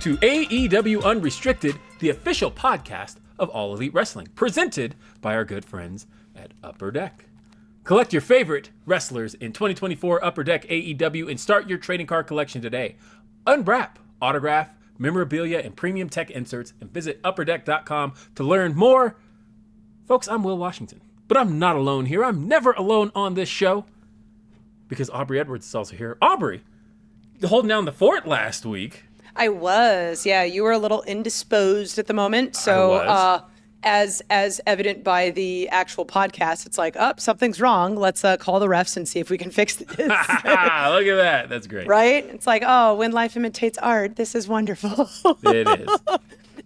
to AEW Unrestricted, the official podcast of All Elite Wrestling, presented by our good friends at Upper Deck. Collect your favorite wrestlers in 2024 Upper Deck AEW and start your trading card collection today. Unwrap, autograph, memorabilia, and premium tech inserts, and visit upperdeck.com to learn more. Folks, I'm Will Washington, but I'm not alone here. I'm never alone on this show because Aubrey Edwards is also here. Aubrey, holding down the fort last week. I was, yeah. You were a little indisposed at the moment, so as evident by the actual podcast, it's like, something's wrong. Let's call the refs and see if we can fix this. Look at that. That's great. Right? It's like, when life imitates art, this is wonderful. It is.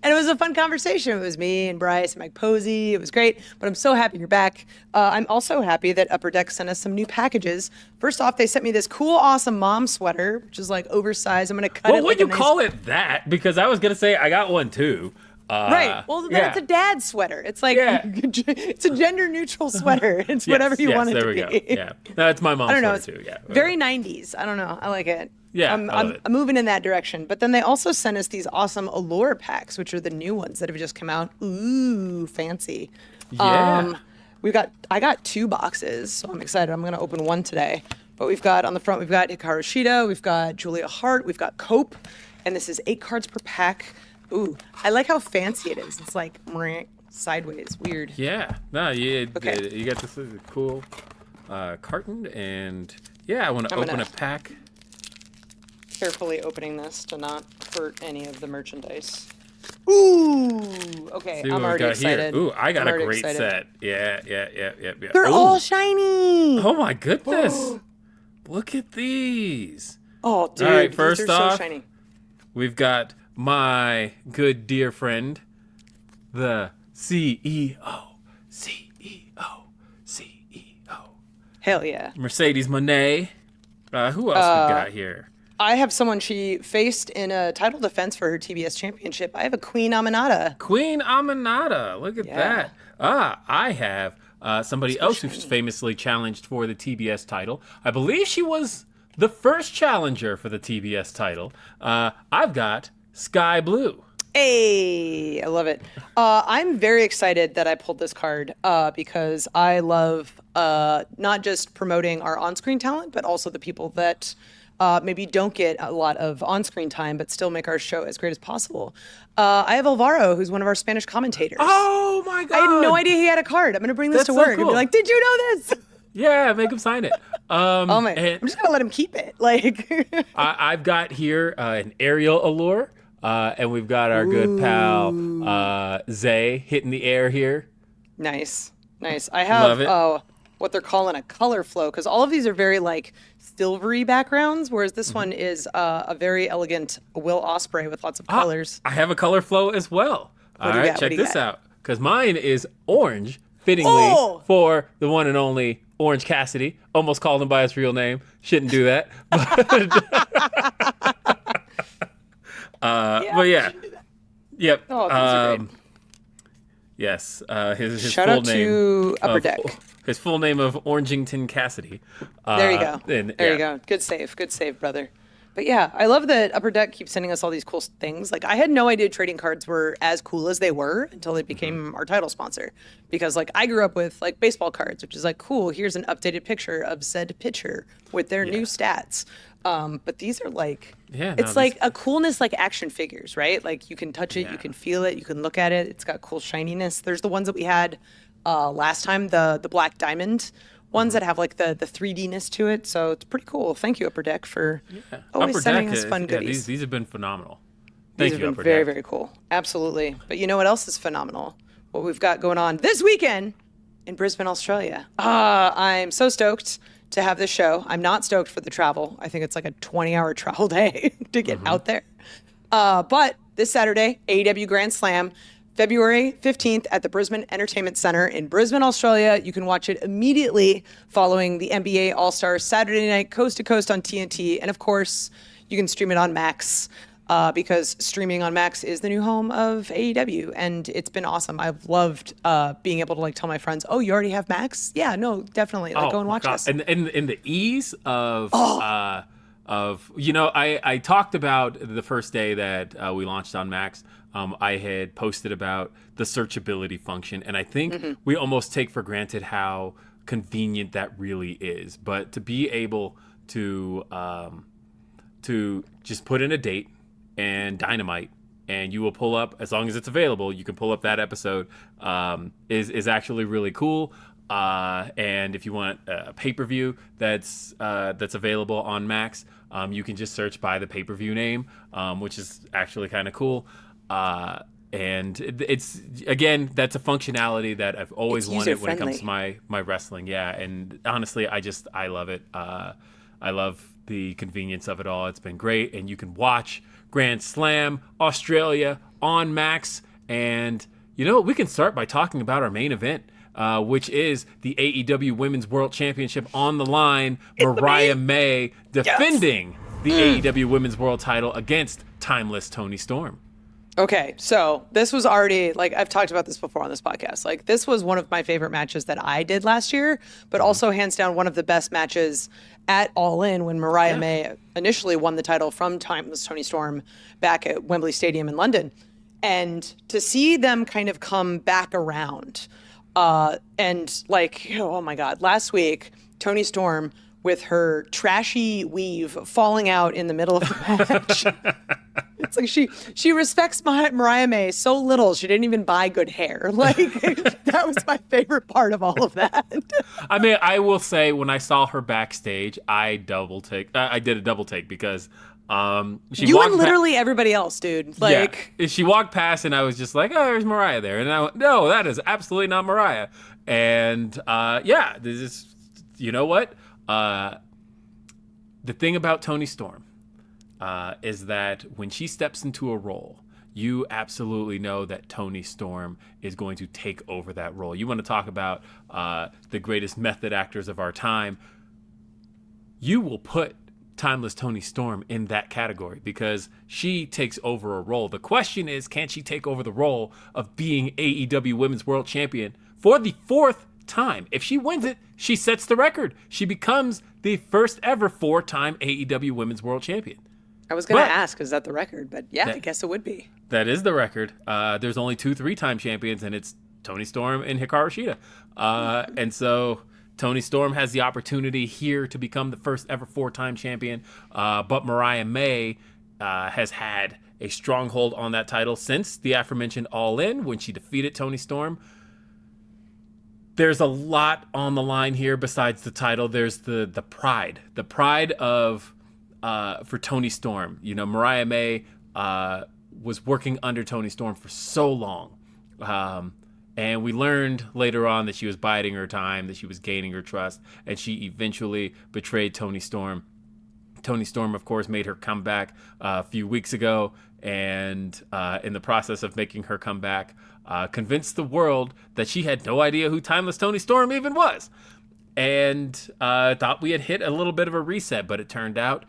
And it was a fun conversation. It was me and Bryce and Mike Posey. It was great. But I'm so happy you're back. I'm also happy that Upper Deck sent us some new packages. First off, they sent me this cool, awesome mom sweater, which is like oversized. I'm going to cut it. Well, would you call it that? Because I was going to say I got one too. Right. Well, then it's a dad sweater. It's like, it's a gender neutral sweater. It's whatever you want it to be. There we go. Yeah. That's my mom's sweater too. Yeah. Very 90s. I don't know. I like it. Yeah. I'm moving in that direction. But then they also sent us these awesome Allure packs, which are the new ones that have just come out. Ooh, fancy. Yeah. I got 2 boxes, so I'm excited. I'm going to open one today. But we've got on the front, we've got Hikaru Shida, we've got Julia Hart, we've got Cope, and this is 8 cards per pack. Ooh, I like how fancy it is. It's like sideways, weird. Yeah, no, you got this cool carton, and I want to open a pack. Carefully opening this to not hurt any of the merchandise. Ooh, okay, I'm already excited. Ooh, I got a great set. Yeah. They're all shiny. Oh my goodness! Look at these. Oh, dude, all right, first these are off, so shiny. We've got my good dear friend, the CEO. Hell yeah. Mercedes Mone. Who else we got here? I have someone she faced in a title defense for her TBS Championship. I have a Queen Aminata. Queen Aminata. Look at that. I have somebody else who's famously challenged for the TBS title. I believe she was the first challenger for the TBS title. I've got Sky Blue. Hey, I love it. I'm very excited that I pulled this card because I love not just promoting our on-screen talent, but also the people that maybe don't get a lot of on-screen time, but still make our show as great as possible. I have Alvaro, who's one of our Spanish commentators. Oh, my God. I had no idea he had a card. I'm going to bring this to work and be like, did you know this? Yeah, make him sign it. I'm just going to let him keep it. I've got here an aerial allure, and we've got our good pal Zay hitting the air here. Nice. I have what they're calling a color flow, because all of these are very silvery backgrounds, whereas this one is a very elegant Will Ospreay with lots of colors. I have a color flow as well. All right, check this out, because mine is orange, fittingly for the one and only Orange Cassidy. Almost called him by his real name. Shouldn't do that. But yeah. Yep. Oh, these are great. Yes. His Shout full out name to Upper Deck. His full name of Orangington Cassidy. There you go. There you go. Good save, brother. But yeah, I love that Upper Deck keeps sending us all these cool things. I had no idea trading cards were as cool as they were until they became our title sponsor. Because I grew up with baseball cards, which is cool. Here's an updated picture of said pitcher with their new stats. But these are it's a coolness action figures, right? You can touch it, you can feel it, you can look at it. It's got cool shininess. There's the ones that we had last time, the Black Diamond ones that have the 3D-ness to it. So it's pretty cool. Thank you, Upper Deck, for always sending us fun goodies. These have been phenomenal. Thank you, Upper Deck. These have been very, very cool. Absolutely. But you know what else is phenomenal? What we've got going on this weekend in Brisbane, Australia. I'm so stoked to have this show. I'm not stoked for the travel. I think it's a 20-hour travel day to get out there. But this Saturday, AEW Grand Slam, February 15th at the Brisbane Entertainment Center in Brisbane, Australia. You can watch it immediately following the NBA All-Stars Saturday night, coast to coast on TNT. And of course, you can stream it on Max because streaming on Max is the new home of AEW. And it's been awesome. I've loved being able to tell my friends, oh, you already have Max? Yeah, no, definitely. Go and watch us. And the ease of of, I talked about the first day that we launched on Max. I had posted about the searchability function, and I think we almost take for granted how convenient that really is. But to be able to just put in a date and Dynamite, and you will pull up, as long as it's available, you can pull up that episode, is actually really cool. And if you want a pay-per-view that's available on Max, you can just search by the pay-per-view name, which is actually kind of cool. And it's, again, that's a functionality that I've always wanted when it comes to my wrestling. Yeah, and honestly, I love it. I love the convenience of it all. It's been great, and you can watch Grand Slam Australia on Max. And we can start by talking about our main event, which is the AEW Women's World Championship on the line. Mariah May defending the AEW Women's World title against Timeless Toni Storm. Okay, so this was already, I've talked about this before on this podcast. This was one of my favorite matches that I did last year, but also hands down one of the best matches at All In when Mariah May initially won the title from Timeless Toni Storm back at Wembley Stadium in London. And to see them kind of come back around, oh my God, last week, Toni Storm with her trashy weave falling out in the middle of the match. It's like she respects Mariah May so little she didn't even buy good hair. That was my favorite part of all of that. I mean, I will say when I saw her backstage, I did a double take because you and literally everybody else, dude. She walked past and I was just like, oh, there's Mariah there, and I went, no, that is absolutely not Mariah. And this is, you know what? The thing about Toni Storm is that when she steps into a role, you absolutely know that Toni Storm is going to take over that role. You want to talk about the greatest method actors of our time, you will put Timeless Toni Storm in that category because she takes over a role. The question is, can she take over the role of being AEW Women's World Champion for the 4th time? If she wins it, she sets the record. She becomes the first ever 4-time AEW Women's World Champion. I was going to ask, is that the record? But I guess it would be. That is the record. There's only 2 3-time champions, and it's Toni Storm and Hikaru Shida. And so Toni Storm has the opportunity here to become the first ever 4-time champion. But Mariah May has had a stronghold on that title since the aforementioned All In when she defeated Toni Storm. There's a lot on the line here besides the title. There's the pride of for Toni Storm. Mariah May was working under Toni Storm for so long. And we learned later on that she was biding her time, that she was gaining her trust, and she eventually betrayed Toni Storm. Toni Storm, of course, made her comeback a few weeks ago, and in the process of making her comeback, convinced the world that she had no idea who Timeless Toni Storm even was. And thought we had hit a little bit of a reset, but it turned out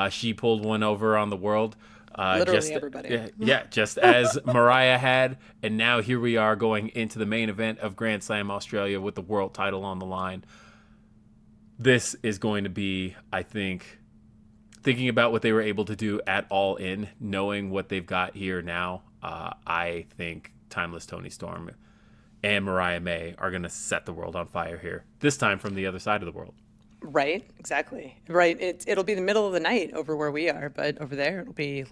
she pulled one over on the world. Literally everybody. Just as Mariah had. And now here we are going into the main event of Grand Slam Australia with the world title on the line. This is going to be, I think, thinking about what they were able to do at All In, knowing what they've got here now, I think Timeless Toni Storm and Mariah May are going to set the world on fire here, this time from the other side of the world. Right, exactly. Right, it'll be the middle of the night over where we are, but over there it'll be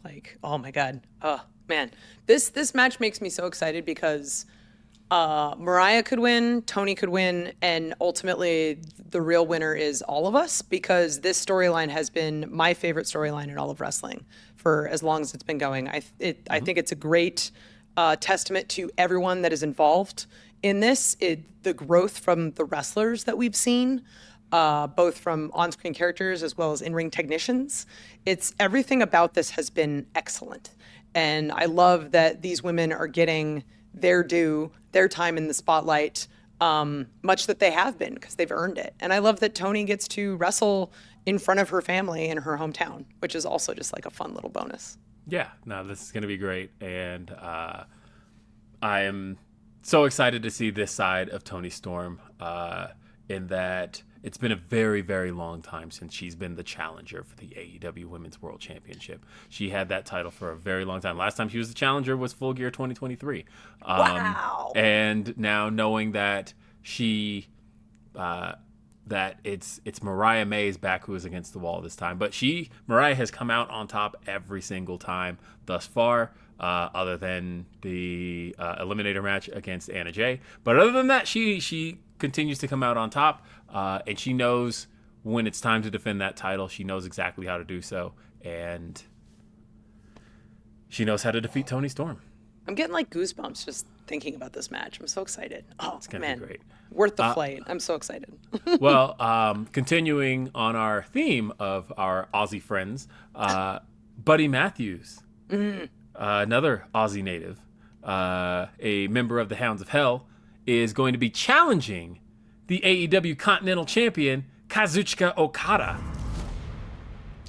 oh my God. Oh, man. This match makes me so excited because Mariah could win, Toni could win, and ultimately the real winner is all of us because this storyline has been my favorite storyline in all of wrestling for as long as it's been going. I think it's a great testament to everyone that is involved in this. The growth from the wrestlers that we've seen, both from on-screen characters as well as in-ring technicians. It's everything about this has been excellent. And I love that these women are getting their due, their time in the spotlight, much that they have been because they've earned it. And I love that Toni gets to wrestle in front of her family in her hometown, which is also just a fun little bonus. Yeah, no, this is going to be great. And I am so excited to see this side of Toni Storm in that it's been a very, very long time since she's been the challenger for the AEW Women's World Championship. She had that title for a very long time. Last time she was the challenger was Full Gear 2023. Wow. And now knowing that that it's Mariah May's back who is against the wall this time. But Mariah has come out on top every single time thus far, other than the Eliminator match against Anna Jay. But other than that, she continues to come out on top, and she knows when it's time to defend that title. She knows exactly how to do so, and she knows how to defeat Toni Storm. I'm getting like goosebumps just thinking about this match. I'm so excited. Oh, It's gonna be great. Worth the flight. I'm so excited. Well, continuing on our theme of our Aussie friends, Buddy Matthews, another Aussie native, a member of the Hounds of Hell, is going to be challenging the AEW Continental Champion, Kazuchika Okada.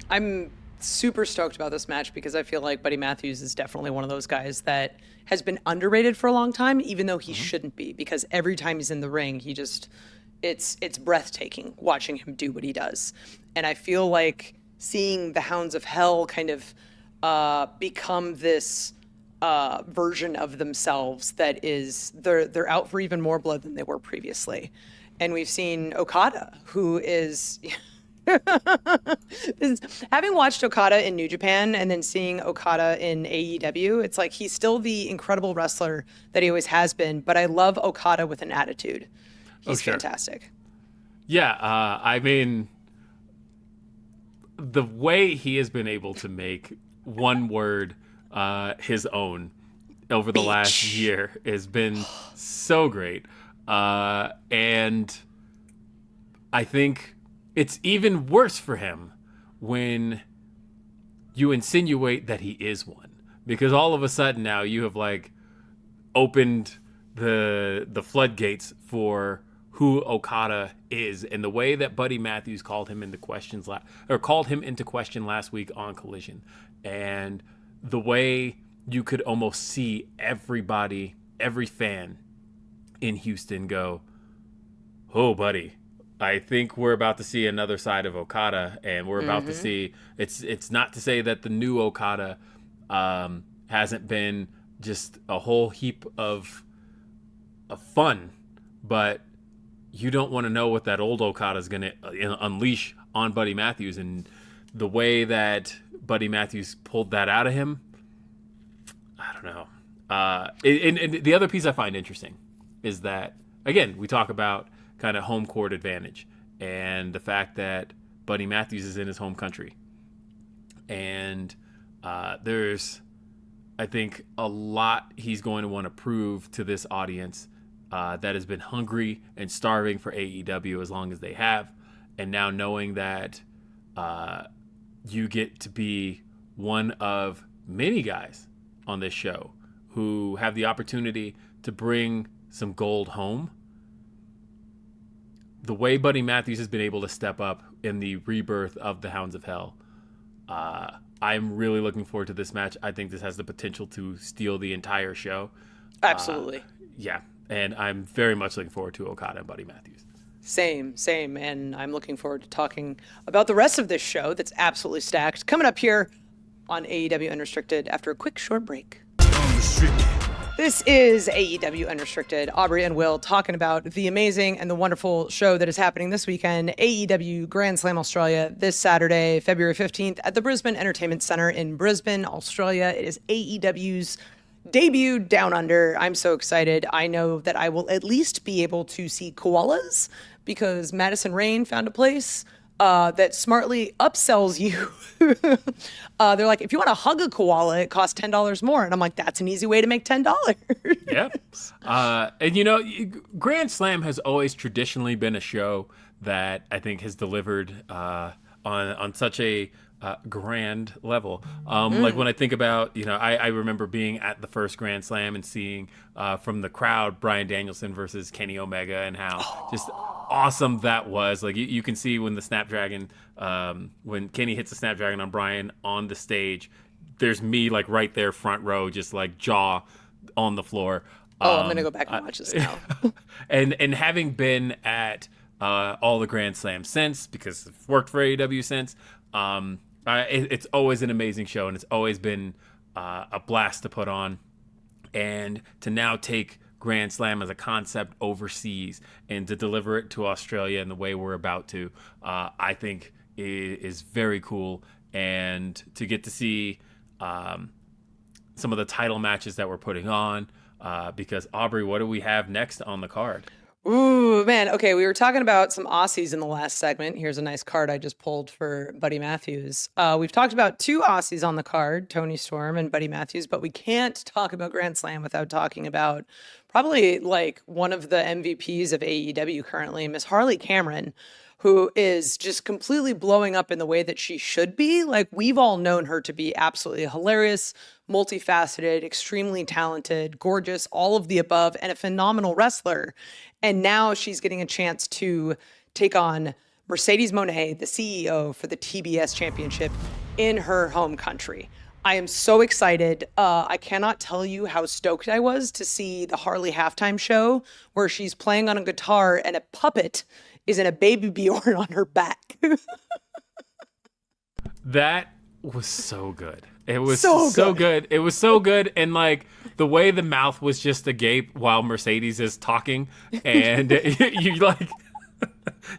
I'm super stoked about this match because I feel like Buddy Matthews is definitely one of those guys that has been underrated for a long time, even though he shouldn't be, because every time he's in the ring, it's breathtaking watching him do what he does. And I feel like seeing the Hounds of Hell kind of become this version of themselves that is, they're out for even more blood than they were previously. And we've seen Okada, who is... Having watched Okada in New Japan and then seeing Okada in AEW, it's like he's still the incredible wrestler that he always has been, but I love Okada with an attitude. He's fantastic. Yeah, I mean, the way he has been able to make one word his own over the last year has been so great. And I think it's even worse for him when you insinuate that he is one, because all of a sudden now you have like opened the floodgates for who Okada is, and the way that Buddy Matthews called him into question last week on Collision, and the way you could almost see everybody, every fan in Houston go, "Oh, buddy, I think we're about to see another side of Okada," and we're about to see. It's not to say that the new Okada hasn't been just a whole heap of fun, but you don't want to know what that old Okada is going to unleash on Buddy Matthews, and the way that Buddy Matthews pulled that out of him, I don't know. And the other piece I find interesting is that, again, we talk about kind of home court advantage and the fact that Buddy Matthews is in his home country. And there's, I think, a lot he's going to want to prove to this audience that has been hungry and starving for AEW as long as they have. And now knowing that you get to be one of many guys on this show who have the opportunity to bring some gold home. The way Buddy Matthews has been able to step up in the rebirth of the Hounds of Hell, I'm really looking forward to this match. I think this has the potential to steal the entire show. Absolutely. Yeah, and I'm very much looking forward to Okada and Buddy Matthews. Same. And I'm looking forward to talking about the rest of this show that's absolutely stacked. Coming up here on AEW Unrestricted after a quick short break. Unrestricted. This is AEW Unrestricted. Aubrey and Will talking about the amazing and the wonderful show that is happening this weekend, AEW Grand Slam Australia, this Saturday, February 15th at the Brisbane Entertainment Center in Brisbane, Australia. It is AEW's debut down under. I'm so excited. I know that I will at least be able to see koalas because Madison Rain found a place that smartly upsells you. They're like, if you want to hug a koala, it costs $10 more. And I'm like, that's an easy way to make $10. Yep. And, you know, Grand Slam has always traditionally been a show that I think has delivered on such a grand level. Like when I think about, you know, I remember being at the first Grand Slam and seeing from the crowd Bryan Danielson versus Kenny Omega and how just awesome that was. Like you can see when the Snapdragon, when Kenny hits the Snapdragon on Bryan on the stage, there's me like right there front row, just like jaw on the floor. I'm going to go back and watch this now. and having been at all the Grand Slams since, because I've worked for AEW since. It's always an amazing show, and it's always been a blast to put on. And to now take Grand Slam as a concept overseas and to deliver it to Australia in the way we're about to, I think is very cool. And to get to see some of the title matches that we're putting on, because Aubrey, what do we have next on the card? Ooh, man. Okay, we were talking about some Aussies in the last segment. Here's a nice card I just pulled for Buddy Matthews. We've talked about 2 Aussies on the card, Toni Storm and Buddy Matthews, but we can't talk about Grand Slam without talking about probably like one of the MVPs of AEW currently, Miss Harley Cameron, who is just completely blowing up in the way that she should be. Like, we've all known her to be absolutely hilarious, multifaceted, extremely talented, gorgeous, all of the above, and a phenomenal wrestler. And now she's getting a chance to take on Mercedes Mone, the CEO for the TBS Championship in her home country. I am so excited. I cannot tell you how stoked I was to see the Harley halftime show where she's playing on a guitar and a puppet is in a baby Bjorn on her back. That was so good. It was so good. It was so good. And like the way the mouth was just agape while Mercedes is talking, and you like,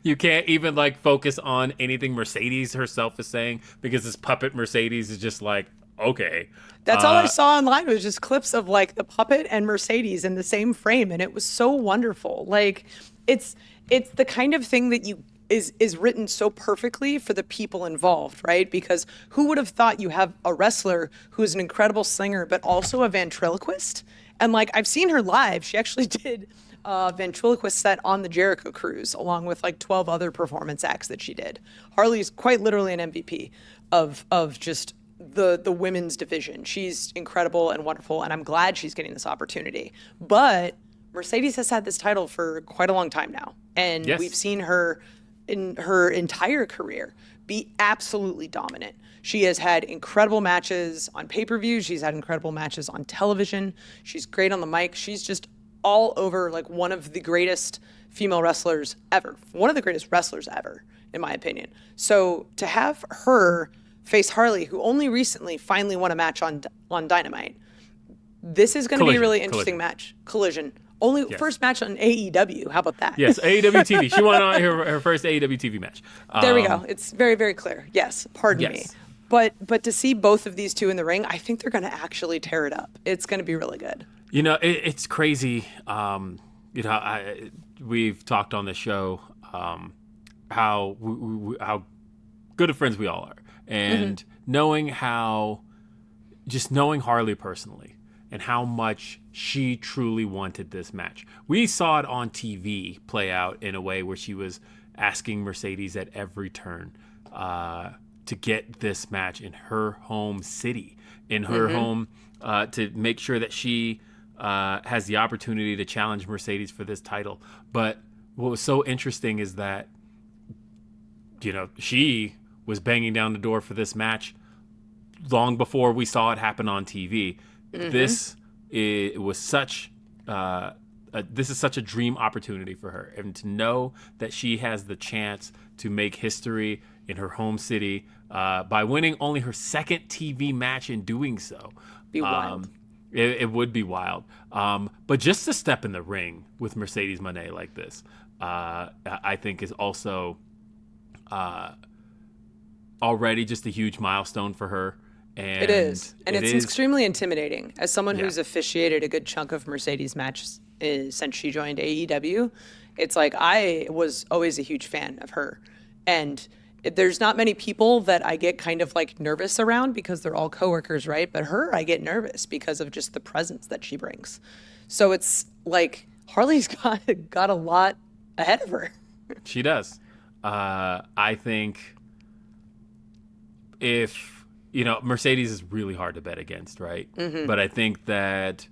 you can't even like focus on anything Mercedes herself is saying, because this puppet Mercedes is just like, okay. That's all I saw online was just clips of like the puppet and Mercedes in the same frame. And it was so wonderful. Like it's the kind of thing that is written so perfectly for the people involved, right? Because who would have thought you have a wrestler who's an incredible singer, but also a ventriloquist? And like, I've seen her live. She actually did a ventriloquist set on the Jericho Cruise, along with like 12 other performance acts that she did. Harley's quite literally an MVP of just the women's division. She's incredible and wonderful, and I'm glad she's getting this opportunity. But Mercedes has had this title for quite a long time now, and yes, we've seen her in her entire career be absolutely dominant. She has had incredible matches on pay-per-view. She's had incredible matches on television. She's great on the mic. She's just all over, like, one of the greatest female wrestlers ever. One of the greatest wrestlers ever, in my opinion. So to have her face Harley, who only recently finally won a match on Dynamite, this is going to be a really interesting match. Collision. First match on AEW. How about that? Yes, AEW TV. She won her first AEW TV match. There we go. It's very, very clear. Yes, pardon me. But to see both of these two in the ring, I think they're going to actually tear it up. It's going to be really good. You know, it's crazy. We've talked on the show how good of friends we all are, and knowing Harley personally, and how much she truly wanted this match. We saw it on TV play out in a way where she was asking Mercedes at every turn to get this match in her home city, in her home, to make sure that she has the opportunity to challenge Mercedes for this title. But what was so interesting is that, you know, she was banging down the door for this match long before we saw it happen on TV. This is such a dream opportunity for her, and to know that she has the chance to make history in her home city by winning only her second TV match in doing so. Be wild. It would be wild. But just to step in the ring with Mercedes Mone like this, I think is also already just a huge milestone for her. And it is. And it's extremely intimidating. As someone who's officiated a good chunk of Mercedes matches since she joined AEW, it's like I was always a huge fan of her. And there's not many people that I get kind of like nervous around because they're all coworkers, right? But her, I get nervous because of just the presence that she brings. So it's like Harley's got a lot ahead of her. She does. I think Mercedes is really hard to bet against, right? But I think that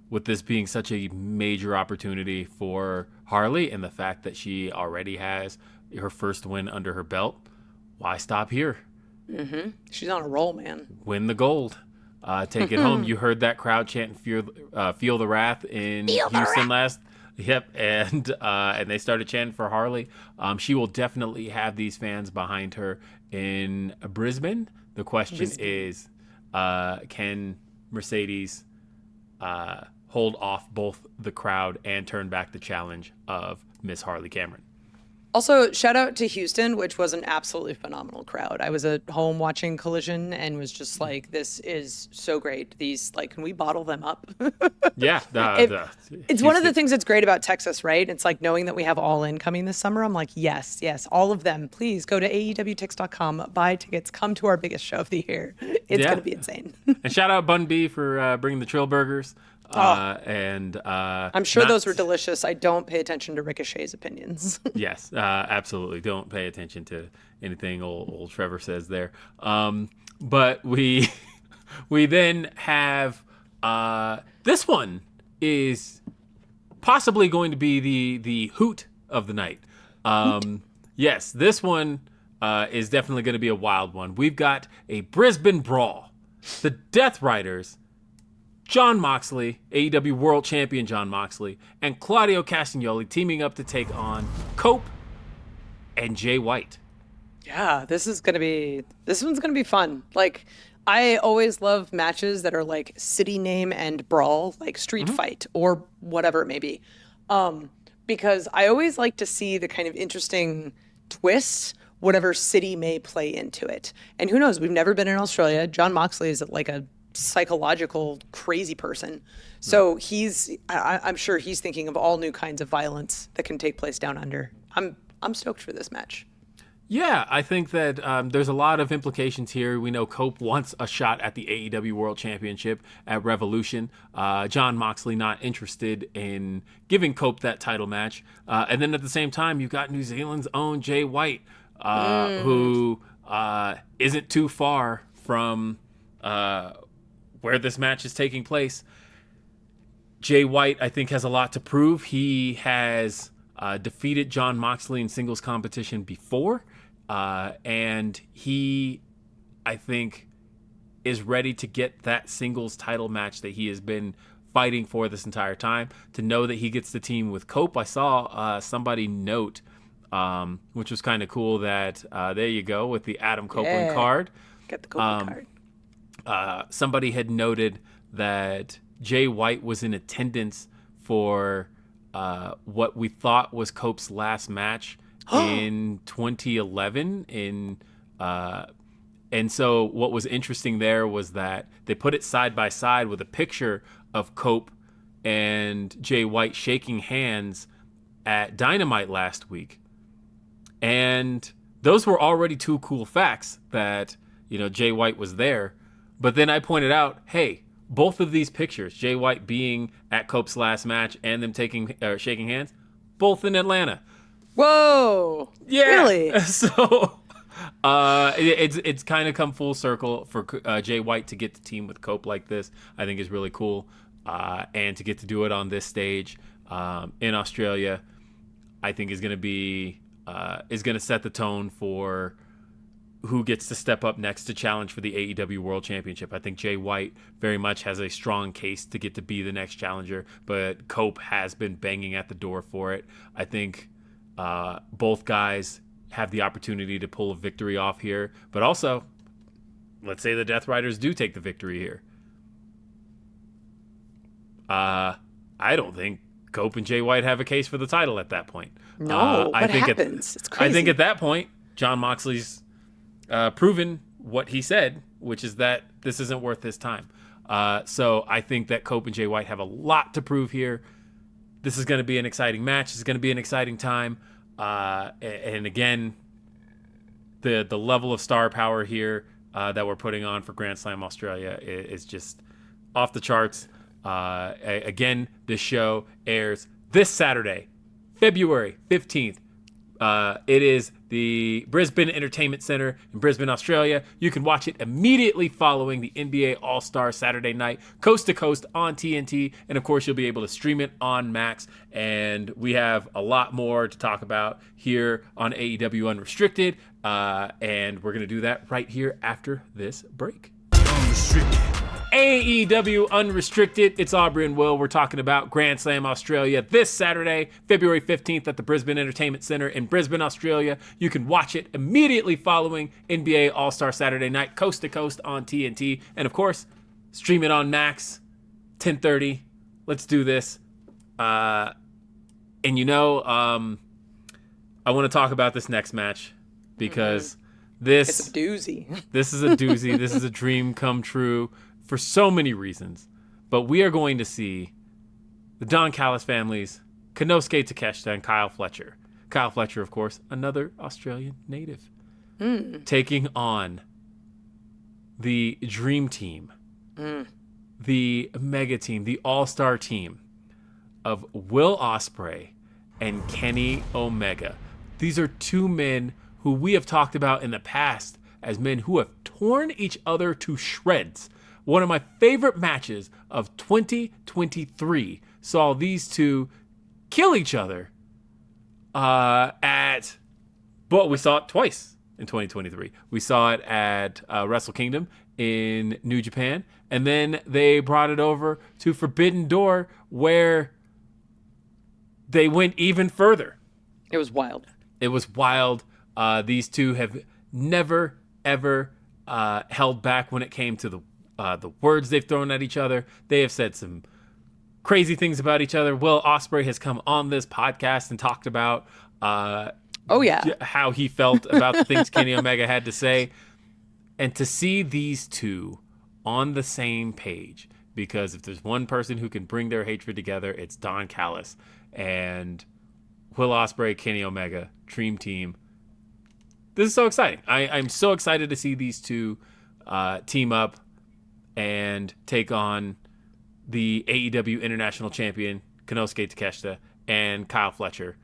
with this being such a major opportunity for Harley, and the fact that she already has her first win under her belt, why stop here? She's on a roll, man. Win the gold. Take it home. You heard that crowd chant "Feel the Wrath" in Houston Yep, and they started chanting for Harley. She will definitely have these fans behind her in Brisbane. The question is, can Mercedes hold off both the crowd and turn back the challenge of Miss Harley Cameron? Also, shout out to Houston, which was an absolutely phenomenal crowd. I was at home watching Collision and was just like, this is so great. These, like, can we bottle them up? Yeah. It's one of the things that's great about Texas, right? It's like knowing that we have All In coming this summer. I'm like, yes, all of them. Please go to AEWTix.com, buy tickets, come to our biggest show of the year. It's going to be insane. And shout out Bun B for bringing the Trill Burgers. I'm sure those were delicious. I don't pay attention to Ricochet's opinions. Yes, absolutely. Don't pay attention to anything old Trevor says there. But we then have this one is possibly going to be the hoot of the night. Yes, this one is definitely going to be a wild one. We've got a Brisbane brawl. The Death Riders, Jon Moxley, AEW World Champion Jon Moxley, and Claudio Castagnoli teaming up to take on Cope and Jay White. Yeah, this one's gonna be fun. Like, I always love matches that are like city name and brawl, like street fight or whatever it may be, because I always like to see the kind of interesting twists whatever city may play into it. And who knows? We've never been in Australia. Jon Moxley is like a psychological crazy person, so I'm sure he's thinking of all new kinds of violence that can take place down under. I'm stoked for this match. Yeah, I think that there's a lot of implications here. We know Cope wants a shot at the AEW World Championship at Revolution. Jon Moxley not interested in giving Cope that title match. And then at the same time, you've got New Zealand's own Jay White, who isn't too far from where this match is taking place. Jay White, I think, has a lot to prove. He has defeated Jon Moxley in singles competition before, and he, I think, is ready to get that singles title match that he has been fighting for this entire time, to know that he gets the team with Cope. I saw somebody note, which was kind of cool, that there you go, with the Adam Copeland card. Get the Copeland card. Somebody had noted that Jay White was in attendance for what we thought was Cope's last match in 2011. And so what was interesting there was that they put it side by side with a picture of Cope and Jay White shaking hands at Dynamite last week. And those were already two cool facts, that, you know, Jay White was there. But then I pointed out, hey, both of these pictures, Jay White being at Cope's last match and them shaking hands, both in Atlanta. Whoa! Yeah. Really? So it's kind of come full circle for Jay White to get the team with Cope like this. I think is really cool, and to get to do it on this stage in Australia, I think is going to set the tone for who gets to step up next to challenge for the AEW World Championship. I think Jay White very much has a strong case to get to be the next challenger, but Cope has been banging at the door for it. I think both guys have the opportunity to pull a victory off here, but also, let's say the Death Riders do take the victory here. I don't think Cope and Jay White have a case for the title at that point. No, what happens? It's crazy. I think at that point, Jon Moxley's proven what he said, which is that this isn't worth his time. So I think that Cope and Jay White have a lot to prove here. This is going to be an exciting match. It's going to be an exciting time. And again, the level of star power here that we're putting on for Grand Slam Australia is just off the charts. Again, this show airs this Saturday, February 15th. It is the Brisbane Entertainment Center in Brisbane, Australia. You can watch it immediately following the NBA All-Star Saturday night, coast to coast on TNT. And of course, you'll be able to stream it on Max. And we have a lot more to talk about here on AEW Unrestricted. And we're going to do that right here after this break. Unrestricted. AEW Unrestricted. It's Aubrey and Will. We're talking about Grand Slam Australia this Saturday, February 15th at the Brisbane Entertainment Center in Brisbane, Australia. You can watch it immediately following NBA All-Star Saturday Night, coast to coast on TNT. And of course, stream it on Max, 10:30. Let's do this. I want to talk about this next match because It's a doozy. This is a doozy. This is a dream come true for so many reasons. But we are going to see the Don Callis families, Konosuke Takeshita and Kyle Fletcher. Kyle Fletcher, of course, another Australian native, taking on the dream team, the mega team, the all-star team of Will Ospreay and Kenny Omega. These are two men who we have talked about in the past as men who have torn each other to shreds. One of my favorite matches of 2023 saw these two kill each other we saw it twice in 2023. We saw it at Wrestle Kingdom in New Japan, and then they brought it over to Forbidden Door where they went even further. It was wild. It was wild. These two have never, ever held back when it came to the words they've thrown at each other. They have said some crazy things about each other. Will Ospreay has come on this podcast and talked about how he felt about the things Kenny Omega had to say. And to see these two on the same page, because if there's one person who can bring their hatred together, it's Don Callis. And Will Ospreay, Kenny Omega, Dream Team. This is so exciting. I'm so excited to see these two team up and take on the AEW International Champion, Konosuke Takeshita, and Kyle Fletcher.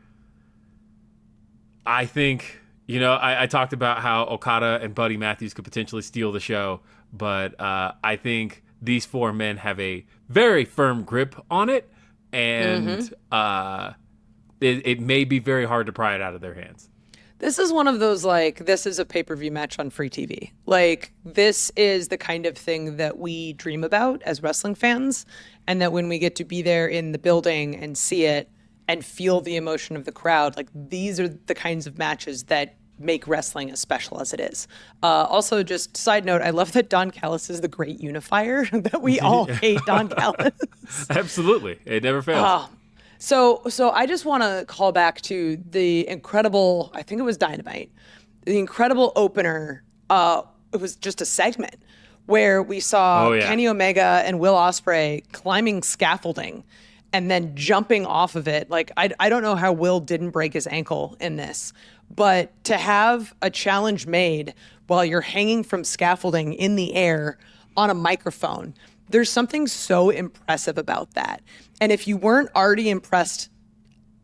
I think, I talked about how Okada and Buddy Matthews could potentially steal the show, but I think these four men have a very firm grip on it, and it may be very hard to pry it out of their hands. This is one of those, this is a pay-per-view match on free TV. This is the kind of thing that we dream about as wrestling fans, and that when we get to be there in the building and see it and feel the emotion of the crowd, these are the kinds of matches that make wrestling as special as it is. Also, just side note, I love that Don Callis is the great unifier, that we all hate Don Callis. Absolutely. It never fails. So I just want to call back to the incredible, I think it was Dynamite, the incredible opener. It was just a segment where we saw Kenny Omega and Will Ospreay climbing scaffolding and then jumping off of it. I don't know how Will didn't break his ankle in this, but to have a challenge made while you're hanging from scaffolding in the air on a microphone, there's something so impressive about that. And if you weren't already impressed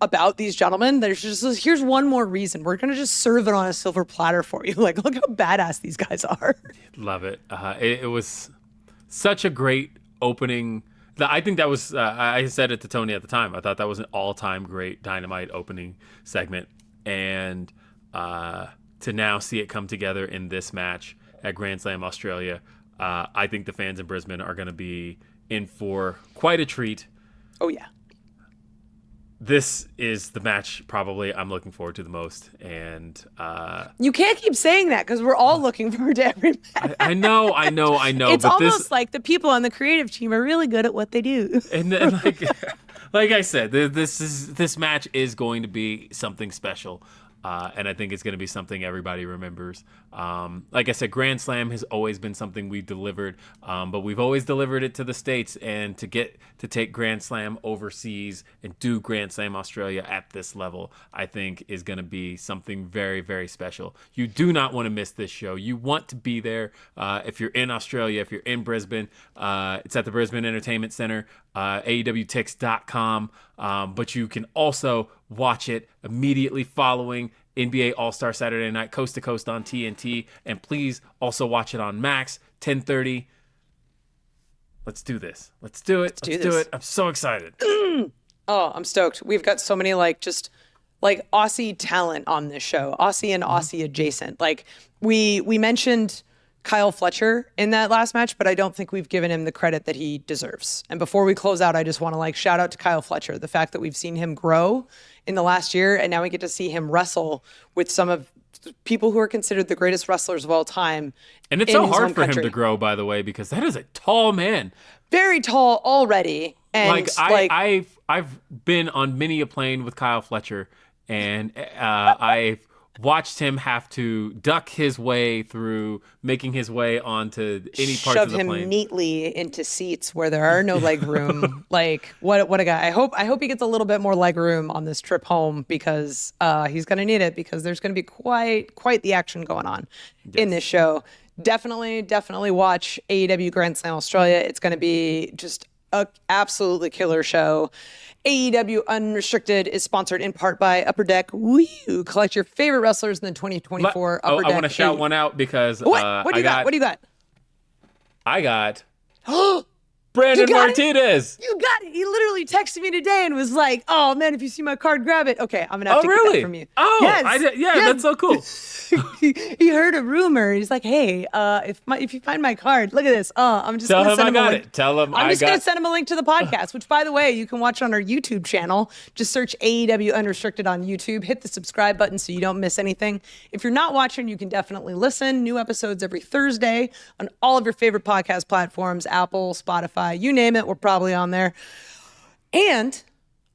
about these gentlemen, here's one more reason. We're going to just serve it on a silver platter for you. Look how badass these guys are. Love it. It was such a great opening. I think that was, I said it to Tony at the time, I thought that was an all-time great Dynamite opening segment. And to now see it come together in this match at Grand Slam Australia, I think the fans in Brisbane are going to be in for quite a treat. Oh, yeah. This is the match probably I'm looking forward to the most. And you can't keep saying that because we're all looking forward to every match. I know. It's but almost like the people on the creative team are really good at what they do. And then, like I said, this match is going to be something special. And I think it's going to be something everybody remembers. Like I said, Grand Slam has always been something we've delivered, but we've always delivered it to the States. And to get to take Grand Slam overseas and do Grand Slam Australia at this level, I think is going to be something very, very special. You do not want to miss this show. You want to be there. If you're in Australia, if you're in Brisbane, it's at the Brisbane Entertainment Center, AEWTix.com. But you can also watch it immediately following NBA All-Star Saturday Night, coast to coast on TNT. And please also watch it on Max, 10:30. Let's do this. Let's do it. Let's do it. I'm so excited. Oh, I'm stoked. We've got so many Aussie talent on this show. Aussie and Aussie adjacent. We mentioned Kyle Fletcher in that last match, but I don't think we've given him the credit that he deserves. And before we close out, I just want to shout out to Kyle Fletcher. The fact that we've seen him grow in the last year, and now we get to see him wrestle with some of people who are considered the greatest wrestlers of all time. And it's so hard for him to grow, by the way, because that is a tall man. Very tall already. And I've been on many a plane with Kyle Fletcher, and I've watched him have to duck his way through making his way onto any parts of the plane. Shove him neatly into seats where there are no leg room. What a guy. I hope he gets a little bit more leg room on this trip home, because he's going to need it, because there's going to be quite the action going on in this show. Definitely watch AEW Grand Slam Australia. It's going to be just a absolutely killer show. AEW Unrestricted is sponsored in part by Upper Deck. Woo! Collect your favorite wrestlers in the 2024 Upper Deck. I want to shout one out because what do you got? What do you got? I got Brandon Martinez. You got it. He literally texted me today and was like, "Oh man, if you see my card, grab it." Okay, I'm gonna have to get that from you. Oh, yes. That's so cool. He heard a rumor. He's like, "Hey, if you find my card, look at this. I'm just gonna send him a link. Tell him I'm just gonna send him a link to the podcast, which, by the way, you can watch on our YouTube channel. Just search AEW Unrestricted on YouTube. Hit the subscribe button so you don't miss anything. If you're not watching, you can definitely listen. New episodes every Thursday on all of your favorite podcast platforms: Apple, Spotify, you name it. We're probably on there. And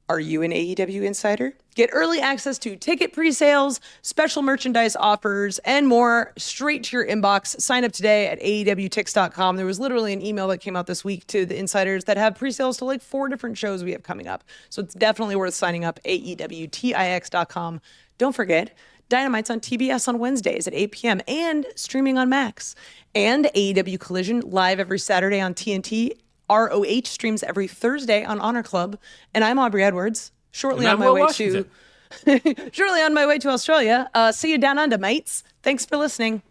are you an AEW insider? Get early access to ticket pre-sales, special merchandise offers, and more straight to your inbox. Sign up today at AEWTix.com. There was literally an email that came out this week to the insiders that have pre-sales to 4 different shows we have coming up. So it's definitely worth signing up, AEWTix.com. Don't forget, Dynamite's on TBS on Wednesdays at 8 p.m. and streaming on Max. And AEW Collision live every Saturday on TNT. ROH streams every Thursday on Honor Club. And I'm Aubrey Edwards. Shortly on my way to Australia. See you down under, mates. Thanks for listening.